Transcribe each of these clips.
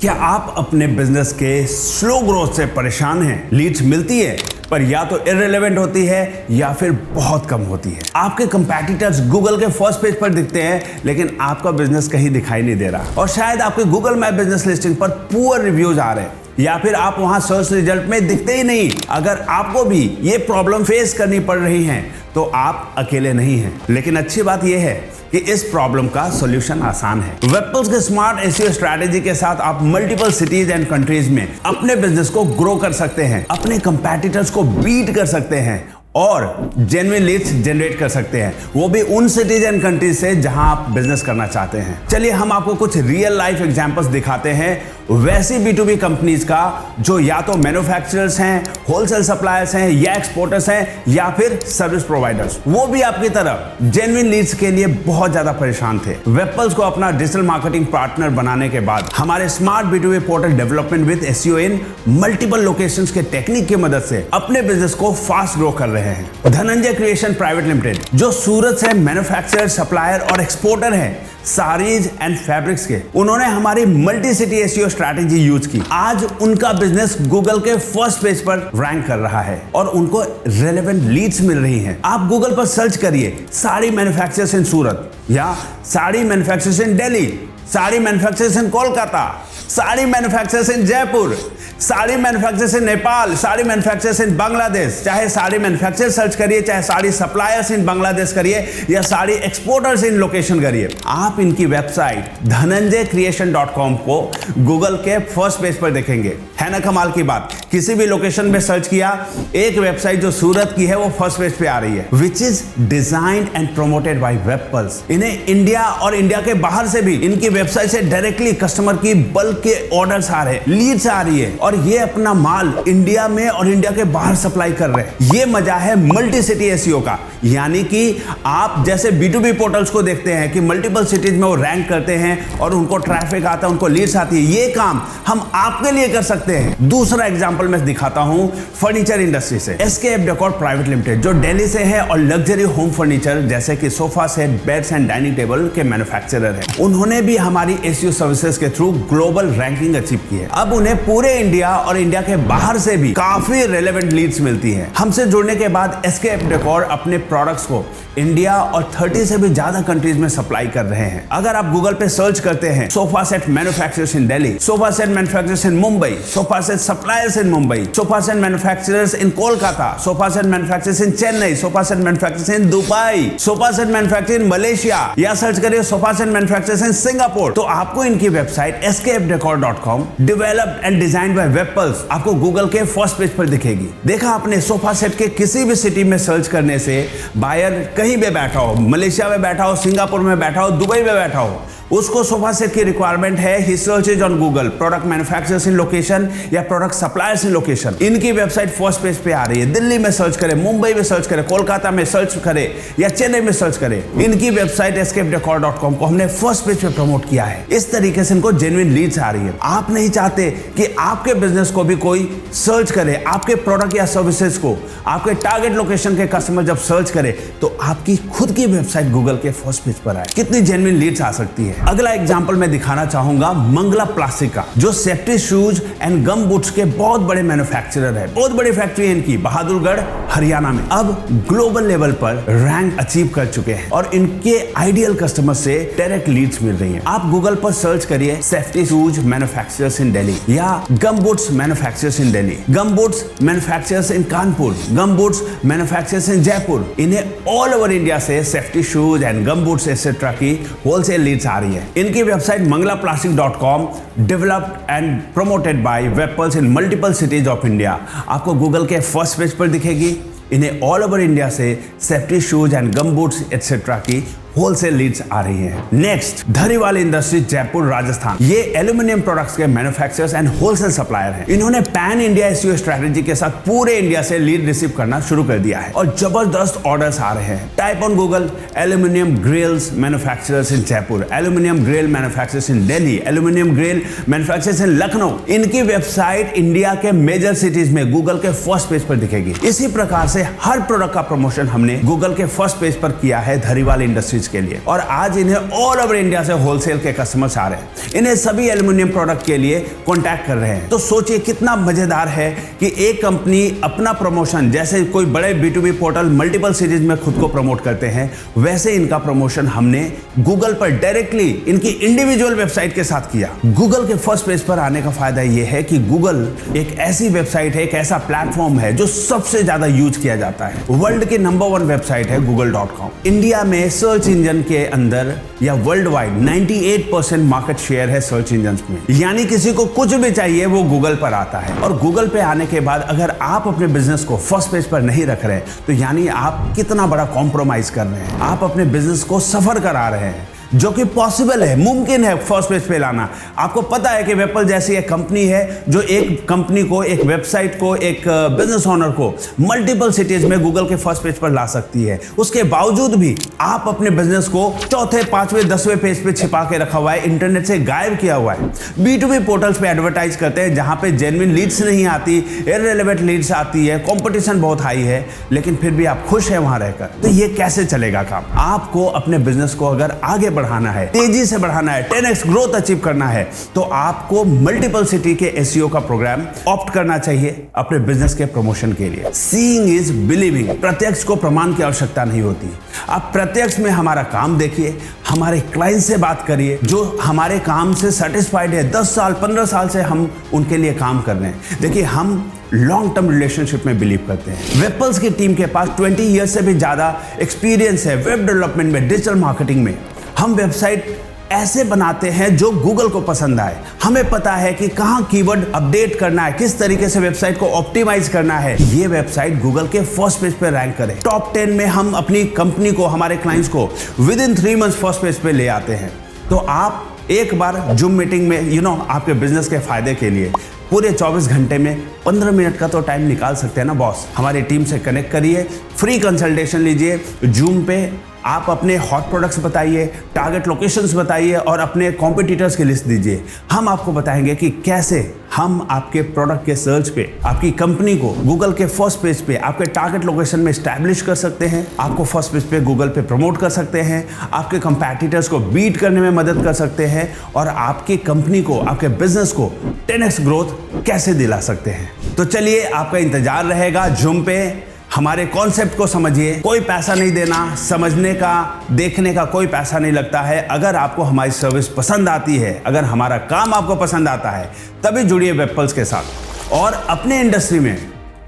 क्या आप अपने बिजनेस के स्लो ग्रोथ से परेशान हैं? लीड्स मिलती है पर या तो इररिलेवेंट होती है या फिर बहुत कम होती है। आपके कंपैटिटर्स गूगल के फर्स्ट पेज पर दिखते हैं लेकिन आपका बिजनेस कहीं दिखाई नहीं दे रहा, और शायद आपके गूगल मैप बिजनेस लिस्टिंग पर पुअर रिव्यूज आ रहे हैं या फिर आप वहां सर्च रिजल्ट में दिखते ही नहीं। अगर आपको भी ये प्रॉब्लम फेस करनी पड़ रही है तो आप अकेले नहीं हैं। लेकिन अच्छी बात यह है कि इस प्रॉब्लम का सॉल्यूशन आसान है। वेबपल्स के स्मार्ट एसईओ स्ट्रैटेजी के साथ आप मल्टीपल सिटीज एंड कंट्रीज में अपने बिजनेस को ग्रो कर सकते हैं, अपने कंपैटिटर्स को बीट कर सकते हैं और जेन्युइन लीड्स जनरेट कर सकते हैं, वो भी उन सिटीज एंड कंट्रीज से जहां आप बिजनेस करना चाहते हैं। चलिए हम आपको कुछ रियल लाइफ एग्जांपल्स दिखाते हैं वैसी B2B कंपनीज का जो या तो मैन्युफैक्चरर्स हैं, होलसेल सप्लायर्स हैं, या एक्सपोर्टर्स हैं, या फिर सर्विस प्रोवाइडर्स। वो भी आपकी तरह जेन्युइन लीड्स के लिए बहुत ज्यादा परेशान थे। वेबपल्स को अपना डिजिटल मार्केटिंग पार्टनर बनाने के बाद हमारे smart B2B portal development with SEO in multiple locations के टेक्निक की मदद से अपने बिजनेस को फास्ट ग्रो कर रहे हैं। धनंजय क्रिएशन प्राइवेट लिमिटेड जो सूरत से मैन्युफैक्चरर, सप्लायर और एक्सपोर्टर है साड़ीज एंड फैब्रिक्स के, उन्होंने हमारी multi city SEO strategy use की। आज उनका बिजनेस गूगल के फर्स्ट पेज पर रैंक कर रहा है और उनको रेलेवेंट लीड्स मिल रही हैं। आप गूगल पर सर्च करिए साड़ी मैन्युफैक्चरर्स इन सूरत या sari manufacturers in Delhi, sari manufacturers in Kolkata, sari manufacturers in Jaipur, sari manufacturers in Nepal, sari manufacturers इन बांग्लादेश। चाहे साड़ी मैन्युफैक्चरर सर्च करिए, चाहे साड़ी सप्लायर्स इन बांग्लादेश करिए या साड़ी एक्सपोर्टर्स इन लोकेशन करिए, आप इनकी वेबसाइट dhananjaycreation.com को गूगल के फर्स्ट पेज पर देखेंगे। है ना कमाल की बात? किसी भी लोकेशन में सर्च किया, एक वेबसाइट जो सूरत की है वो फर्स्ट पेज पे आ रही है, which is designed and promoted by Webpulse. इन्हें इंडिया और इंडिया के बाहर से भी इनकी वेबसाइट से डायरेक्टली कस्टमर की बल्क के ऑर्डर्स आ रहे हैं, लीड्स आ रही है, और ये अपना माल इंडिया में और इंडिया के बाहर सप्लाई कर रहे हैं। ये मजा है मल्टी सिटी एसईओ का। यानी कि आप जैसे B2B पोर्टल्स को देखते हैं कि मल्टीपल सिटीज में वो रैंक करते हैं और उनको ट्रैफिक आता है, उनको लीड्स आती है, ये काम हम आपके लिए कर सकते हैं। दूसरा एग्जांपल मैं दिखाता हूं फर्नीचर इंडस्ट्री से। एसकेएफ डेकोर प्राइवेट लिमिटेड जो दिल्ली से है और लग्जरी होम फर्नीचर जैसे कि sofa set, beds and dining table के मैन्युफैक्चरर है। उन्होंने भी हमारी एसईओ सर्विसेज के थ्रू ग्लोबल रैंकिंग अचीव की है। अब उन्हें पूरे इंडिया और इंडिया के बाहर से भी काफी रेलेवेंट लीड्स मिलती हैं। हमसे जुड़ने के बाद एसकेएफ डेकोर अपने प्रोडक्ट्स को इंडिया और 30 से भी ज्यादा कंट्रीज में सप्लाई कर रहे हैं। अगर आप गूगल पे सर्च करते हैं sofa set manufacturers in Delhi, sofa set manufacturers in Mumbai, sofa set suppliers in Mumbai, sofa set manufacturers in Kolkata, sofa set manufacturers in Chennai, sofa set manufacturers in Dubai, sofa set manufacturers in Malaysia, या search करिए sofa set manufacturers in Singapore, तो आपको इनकी website skfdecor.com developed and designed by Webpulse आपको Google के first page पर दिखेगी। देखा आपने, सोफा सेट के किसी भी सिटी में सर्च करने से बायर कहीं भी बैठा हो, मलेशिया में बैठा हो, सिंगापुर में बैठा हो, दुबई में बैठा हो, उसको सोफा सेट की रिक्वायरमेंट है, he searches on Google product manufacturers in location या प्रोडक्ट सप्लायर्स इन लोकेशन। इनकी वेबसाइट फर्स्ट पेज पे आ रही है। दिल्ली में सर्च करें, मुंबई में सर्च करें, कोलकाता में सर्च करें या चेन्नई में सर्च करें, इनकी वेबसाइट skfdecor.com को हमने फर्स्ट पेज पे प्रमोट किया है। इस तरीके से इनको जेन्युइन लीड्स आ रही है। आप नहीं चाहते कि आपके बिजनेस को भी कोई सर्च करे, आपके प्रोडक्ट या सर्विसेज को आपके टारगेट लोकेशन के कस्टमर जब सर्च करे तो आपकी खुद की वेबसाइट गूगल के फर्स्ट पेज पर आए। कितनी जेन्युइन लीड्स आ सकती है। अगला एग्जांपल मैं दिखाना चाहूंगा मंगला प्लास्टिक का, जो safety shoes and gum boots के बहुत बड़े मैन्युफैक्चरर है। बहुत बड़ी फैक्ट्री है इनकी, बहादुरगढ़ हरियाणा में। अब ग्लोबल लेवल पर रैंक अचीव कर चुके हैं और इनके आइडियल कस्टमर से डायरेक्ट लीड्स मिल रही हैं। आप गूगल पर सर्च करिए safety shoes manufacturers in Delhi या gum boots manufacturers in Delhi, gum boots manufacturers in Kanpur, gum boots manufacturers in Jaipur. इन्हें ऑल ओवर इंडिया से safety shoes and gum boots etcetera की होलसेल लीड्स आ रही है। इनकी website manglaplastic.com developed and promoted by Webpulse in multiple cities of India आपको Google के first page पर दिखेगी। इन्हें ऑल ओवर इंडिया से safety shoes and gum boots etcetera की होलसेल लीड्स आ रही हैं। Next, Dhariwal industry Jaipur Rajasthan. ये एल्यूमिनियम प्रोडक्ट्स के मैन्युफैक्चरर्स एंड होलसेल सप्लायर हैं। इन्होंने पैन इंडिया एसईओ स्ट्रैटेजी के साथ पूरे इंडिया से लीड रिसीव करना शुरू कर दिया है और जबरदस्त ऑर्डर्स आ रहे हैं। Type on Google aluminium grills manufacturers in Jaipur, aluminium grill manufacturers in Delhi, aluminium grill manufacturers in Lucknow. इनकी वेबसाइट इंडिया के मेजर सिटीज में गूगल के फर्स्ट पेज पर दिखेगी। इसी प्रकार से हर प्रोडक्ट का प्रमोशन हमने गूगल के फर्स्ट पेज पर किया है धरीवाल इंडस्ट्रीज चीज के लिए, और आज इन्हें ऑल ओवर इंडिया से होलसेल के कस्टमर्स आ रहे हैं। इन्हें सभी एल्युमिनियम प्रोडक्ट के लिए कॉन्टैक्ट कर रहे हैं। तो सोचिए कितना मजेदार है कि एक कंपनी अपना प्रमोशन, जैसे कोई बड़े B2B पोर्टल मल्टीपल सीरीज में खुद को प्रमोट करते हैं, वैसे इनका प्रमोशन हमने गूगल पर डायरेक्टली इनकी इंडिविजुअल वेबसाइट के साथ किया। गूगल के फर्स्ट पेज पर आने का फायदा यह है कि गूगल एक ऐसी वेबसाइट है, एक ऐसा प्लेटफॉर्म है जो सबसे ज्यादा यूज किया जाता है। वर्ल्ड की नंबर 1 वेबसाइट है google.com। इंडिया में सर्च इंजन के अंदर या वर्ल्ड वाइड 98% मार्केट शेयर है सर्च इंजन में, यानी किसी को कुछ भी चाहिए वो गूगल पर आता है। और गूगल पे आने के बाद अगर आप अपने बिजनेस को फर्स्ट पेज पर नहीं रख रहे तो यानी आप कितना बड़ा कॉम्प्रोमाइज कर रहे हैं। आप अपने बिजनेस को सफर करा रहे हैं, जो कि पॉसिबल है, मुमकिन है फर्स्ट पेज पे लाना। आपको पता है कि वेपल जैसी एक कंपनी है जो एक कंपनी को, एक वेबसाइट को, एक बिजनेस ओनर को मल्टीपल सिटीज में गूगल के फर्स्ट पेज पर ला सकती है। उसके बावजूद भी आप अपने बिजनेस को चौथे, पांचवें, 10वें पेज पे छिपा के रखा हुआ है, इंटरनेट से गायब किया हुआ है। B2B पोर्टल्स पे एडवर्टाइज करते हैं जहां पे जेन्युइन लीड्स नहीं आती, इररिलेवेंट लीड्स आती है, कंपटीशन बहुत हाई है, लेकिन फिर भी आप खुश हैं वहां रहकर। तो ये कैसे चलेगा काम? आपको अपने बिजनेस को अगर आगे बढ़ाना है, तेजी से बढ़ाना है, 10x ग्रोथ अचीव करना है, तो आपको मल्टीपल सिटी के SEO का प्रोग्राम ऑप्ट करना चाहिए अपने बिजनेस के प्रमोशन के लिए। Seeing is believing. प्रत्यक्ष को प्रमाण की आवश्यकता नहीं होती। आप प्रत्यक्ष में हमारा काम देखिए, हमारे क्लाइंट से बात करिए जो हमारे काम से सेटिस्फाइड है। 10 साल 15 साल से हम उनके लिए काम कर रहे हैं। देखिए, हम लॉन्ग टर्म रिलेशनशिप में बिलीव करते हैं। वेपल्स की टीम के पास 20 ईयर्स से भी ज्यादा एक्सपीरियंस है वेब डेवलपमेंट में, डिजिटल मार्केटिंग में। हम वेबसाइट ऐसे बनाते हैं जो गूगल को पसंद आए। हमें पता है कि कहां कीवर्ड अपडेट करना है, किस तरीके से वेबसाइट को ऑप्टिमाइज करना है, ये वेबसाइट गूगल के फर्स्ट पेज पे रैंक करे। टॉप 10 में हम अपनी कंपनी को, हमारे क्लाइंट्स को with in 3 months first page पे ले आते हैं। तो आप एक बार जूम मीटिंग में आपके बिजनेस के फायदे के लिए पूरे 24 घंटे में 15 मिनट का तो टाइम निकाल सकते हैं ना बॉस। हमारी टीम से कनेक्ट करिए, फ्री कंसल्टेशन लीजिए। जूम पे आप अपने हॉट प्रोडक्ट्स बताइए, टारगेट लोकेशंस बताइए और अपने कॉम्पिटिटर्स की लिस्ट दीजिए। हम आपको बताएंगे कि कैसे हम आपके प्रोडक्ट के सर्च पे आपकी कंपनी को गूगल के फर्स्ट पेज पे आपके टारगेट लोकेशन में स्टैब्लिश कर सकते हैं, आपको फर्स्ट पेज पे गूगल पे प्रमोट कर सकते हैं, आपके कंपैटिटर्स को बीट करने में मदद कर सकते हैं और आपकी कंपनी को, आपके बिजनेस को 10x ग्रोथ कैसे दिला सकते हैं। तो चलिए, आपका इंतजार रहेगा जूम पे। हमारे कॉन्सेप्ट को समझिए। कोई पैसा नहीं देना, समझने का, देखने का कोई पैसा नहीं लगता है। अगर आपको हमारी सर्विस पसंद आती है, अगर हमारा काम आपको पसंद आता है, तभी जुड़िए वेबपल्स के साथ और अपने इंडस्ट्री में,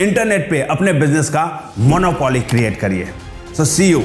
इंटरनेट पे अपने बिजनेस का मोनोपोली क्रिएट करिए। सो सी यू।